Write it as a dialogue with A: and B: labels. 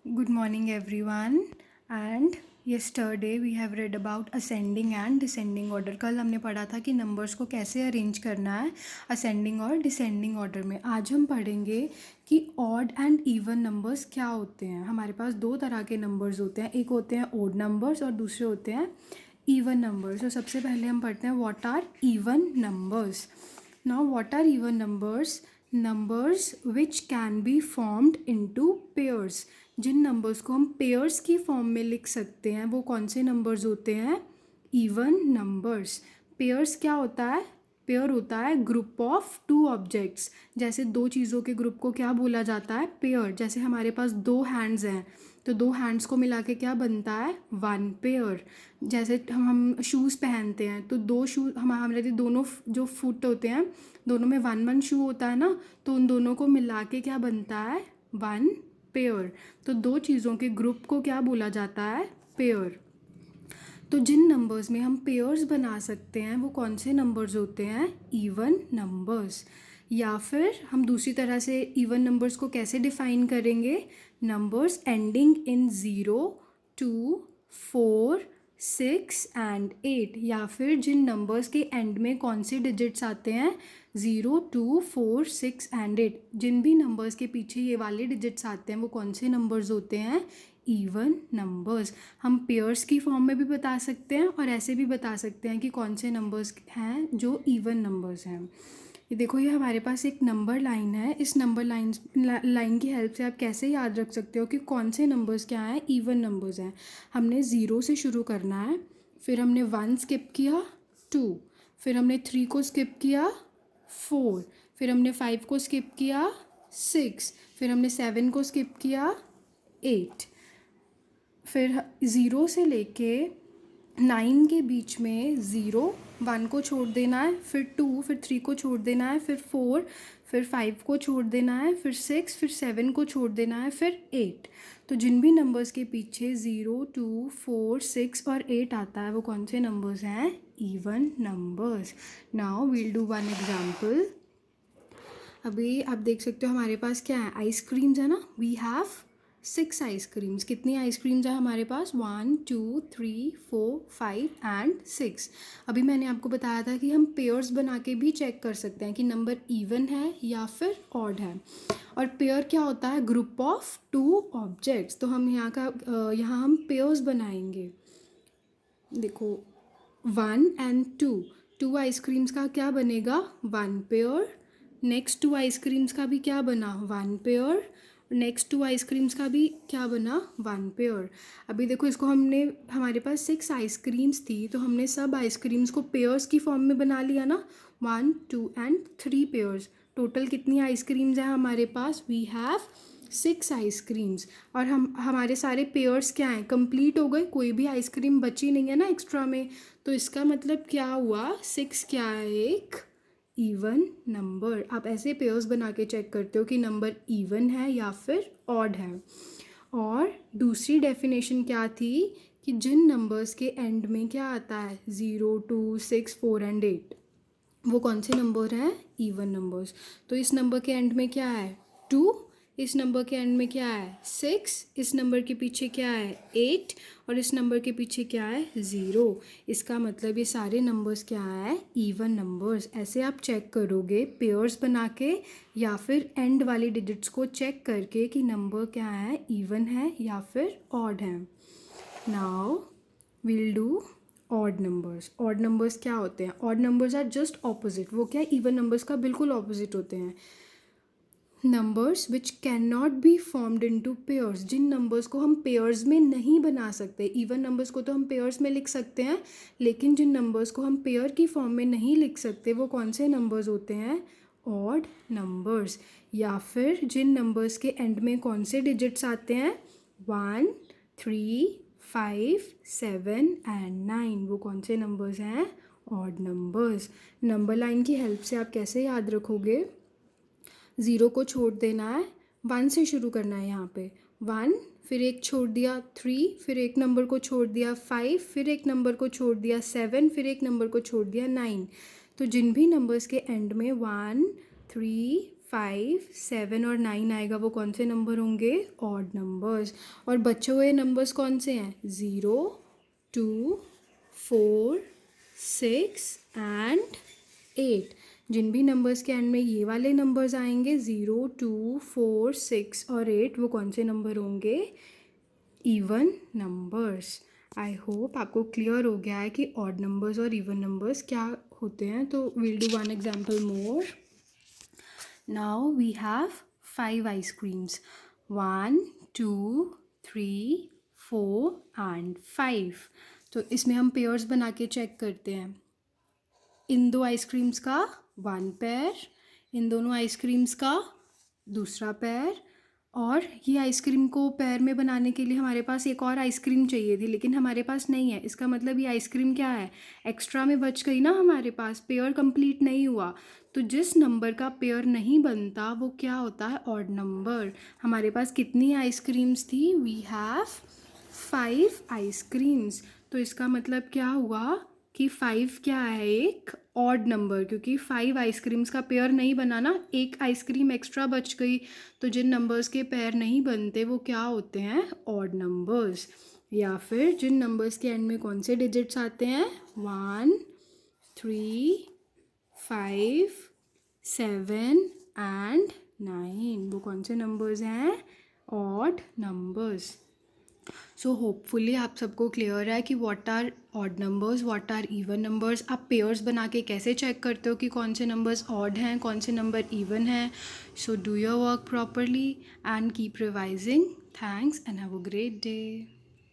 A: Good morning, everyone. And yesterday we have read about ascending and descending order. कल हमने पढ़ा था कि नंबर्स को कैसे अरेंज करना है असेंडिंग और डिसेंडिंग ऑर्डर में. आज हम पढ़ेंगे कि ऑड एंड इवन नंबर्स क्या होते हैं. हमारे पास दो तरह के नंबर्स होते हैं, एक होते हैं ओड नंबर्स और दूसरे होते हैं इवन नंबर्स. तो सबसे पहले हम पढ़ते हैं what are even numbers. Now what are even numbers? Numbers which can be formed into pairs. जिन नंबर्स को हम पेयर्स की फॉर्म में लिख सकते हैं वो कौन से नंबर्स होते हैं? Even numbers. पेयर्स क्या होता है? पेयर होता है ग्रुप ऑफ टू ऑब्जेक्ट्स. जैसे दो चीज़ों के ग्रुप को क्या बोला जाता है? पेयर. जैसे हमारे पास दो हैंड्स हैं तो दो हैंड्स को मिला के क्या बनता है? One pair. जैसे हम शूज़ पहनते हैं तो दो शूज़ हमारे दोनों जो फुट होते हैं दोनों में वन वन शू होता है ना, तो उन दोनों को मिला के क्या बनता है? One pair. तो दो चीज़ों के ग्रुप को क्या बोला जाता है? पेयर. तो जिन नंबर्स में हम पेयर्स बना सकते हैं वो कौन से नंबर्स होते हैं? Even numbers. या फिर हम दूसरी तरह से इवन नंबर्स को कैसे डिफाइन करेंगे? Numbers ending in 0, 2, 4, 6 and 8. या फिर जिन नंबर्स के एंड में कौन से डिजिट्स आते हैं? 0, 2, 4, 6 एंड 8. जिन भी नंबर्स के पीछे ये वाले डिजिट्स आते हैं वो कौन से नंबर्स होते हैं? Even numbers. हम पेयर्स की फॉर्म में भी बता सकते हैं और ऐसे भी बता सकते हैं कि कौन से नंबर्स हैं जो इवन नंबर्स हैं. ये देखो, ये हमारे पास एक नंबर लाइन है. इस नंबर लाइन की हेल्प से आप कैसे याद रख सकते हो कि कौन से नंबर्स क्या हैं? इवन नंबर्स हैं. हमने 0 से शुरू करना है, फिर हमने 1 स्किप किया, 2, फिर हमने 3 को स्किप किया, 4, फिर हमने 5 को स्किप किया, 6, फिर हमने 7 को स्किप किया, 8. फिर 0 से लेके 9 के बीच में 0, 1 को छोड़ देना है, फिर 2, फिर 3 को छोड़ देना है, फिर 4, फिर 5 को छोड़ देना है, फिर 6, फिर 7 को छोड़ देना है, फिर 8. तो जिन भी नंबर्स के पीछे 0, 2, 4, 6 और 8 आता है वो कौन से नंबर्स हैं? Even numbers. Now we'll do one example. अभी आप देख सकते हो हमारे पास क्या है? आइसक्रीम्स है ना. We have 6 ice creams. कितनी आइसक्रीम्स है हमारे पास? 1, 2, 3, 4, 5 एंड 6. अभी मैंने आपको बताया था कि हम पेयर्स बना के भी चेक कर सकते हैं कि नंबर इवन है या फिर ऑड है. और पेयर क्या होता है? Group of two objects. तो हम यहाँ हम पेयर्स बनाएंगे. देखो, 1 एंड 2. 2 आइसक्रीम्स का क्या बनेगा? 1 पेयर. नेक्स्ट 2 आइसक्रीम्स का भी क्या बना? 1 पेयर. नेक्स्ट 2 आइसक्रीम्स का भी क्या बना? 1 पेयर. अभी देखो, इसको हमारे पास 6 आइसक्रीम्स थी तो हमने सब आइसक्रीम्स को पेयर्स की फॉर्म में बना लिया ना. 1, 2 एंड 3 पेयर्स. टोटल कितनी आइसक्रीम्स हैं हमारे पास? We have 6 ice creams. और हमारे सारे पेयर्स क्या हैं? कंप्लीट हो गए. कोई भी आइसक्रीम बची नहीं है ना एक्स्ट्रा में. तो इसका मतलब क्या हुआ? 6 क्या है? एक इवन नंबर. आप ऐसे पेयर्स बना के चेक करते हो कि नंबर इवन है या फिर ऑड है. और दूसरी डेफिनेशन क्या थी कि जिन नंबर्स के एंड में क्या आता है? 0, 2, 6, 4 एंड 8, वो कौन से नंबर हैं? Even numbers. तो इस नंबर के एंड में क्या है? 2. इस नंबर के एंड में क्या है? 6. इस नंबर के पीछे क्या है? 8. और इस नंबर के पीछे क्या है? 0. इसका मतलब ये सारे नंबर्स क्या है? Even numbers. ऐसे आप चेक करोगे पेयर्स बना के या फिर एंड वाली डिजिट्स को चेक करके कि नंबर क्या है? इवन है या फिर ऑड है. Now we'll do odd numbers. Odd numbers क्या होते हैं? Odd numbers are just opposite. वो क्या? इवन नंबर्स का बिल्कुल ऑपोजिट होते हैं. Numbers which can not be formed into pairs. जिन नंबर्स को हम पेयर्स में नहीं बना सकते. इवन नंबर्स को तो हम पेयर्स में लिख सकते हैं, लेकिन जिन नंबर्स को हम पेयर की फॉर्म में नहीं लिख सकते वो कौन से नंबर्स होते हैं? Odd numbers. या फिर जिन नंबर्स के एंड में कौन से डिजिट्स आते हैं? 1, 3, 5, 7 एंड 9. वो कौन से नंबर्स हैं? Odd numbers. नंबर लाइन की हेल्प से आप कैसे याद रखोगे? 0 को छोड़ देना है, 1 से शुरू करना है. यहाँ पे 1, फिर एक छोड़ दिया 3, फिर एक नंबर को छोड़ दिया 5, फिर एक नंबर को छोड़ दिया 7, फिर एक नंबर को छोड़ दिया 9. तो जिन भी नंबर्स के एंड में 1, 3, 5, 7 और 9 आएगा वो कौन से नंबर होंगे? Odd numbers. और बचे हुए नंबर्स कौन से हैं? 0, 2, 4, 6 एंड 8। जिन भी नंबर्स के एंड में ये वाले नंबर्स आएंगे 0, 2, 4, 6 और 8, वो कौन से नंबर होंगे? Even numbers. आई होप आपको क्लियर हो गया है कि ऑड नंबर्स और इवन नंबर्स क्या होते हैं। तो we'll do one example more. Now we have 5 ice creams, 1, 2, 3, 4 and 5। तो इसमें हम पेयर्स बना के चेक करते हैं। इन दो आइसक्रीम्स का 1 पेयर, इन दोनों आइसक्रीम्स का दूसरा पेयर, और ये आइसक्रीम को पेयर में बनाने के लिए हमारे पास एक और आइसक्रीम चाहिए थी लेकिन हमारे पास नहीं है। इसका मतलब ये आइसक्रीम क्या है? एक्स्ट्रा में बच गई ना हमारे पास, पेयर कंप्लीट नहीं हुआ। तो जिस नंबर का पेयर नहीं बनता वो क्या होता है? Odd number. हमारे पास कितनी आइसक्रीम्स थी? We have 5 ice creams. तो इसका मतलब क्या हुआ कि 5 क्या है? एक ऑड नंबर, क्योंकि 5 आइसक्रीम्स का पेयर नहीं बना ना, एक आइसक्रीम एक्स्ट्रा बच गई। तो जिन नंबर्स के पेयर नहीं बनते वो क्या होते हैं? Odd numbers. या फिर जिन नंबर्स के एंड में कौन से डिजिट्स आते हैं? 1, 3, 5, 7 एंड 9, वो कौन से नंबर्स हैं? Odd numbers. सो होपफुली आप सबको क्लियर है कि what are odd numbers, what are even numbers. आप पेयर्स बना के कैसे चेक करते हो कि कौन से नंबर्स ऑड हैं, कौन से नंबर इवन हैं। So do your work properly and keep revising. Thanks and have a great day.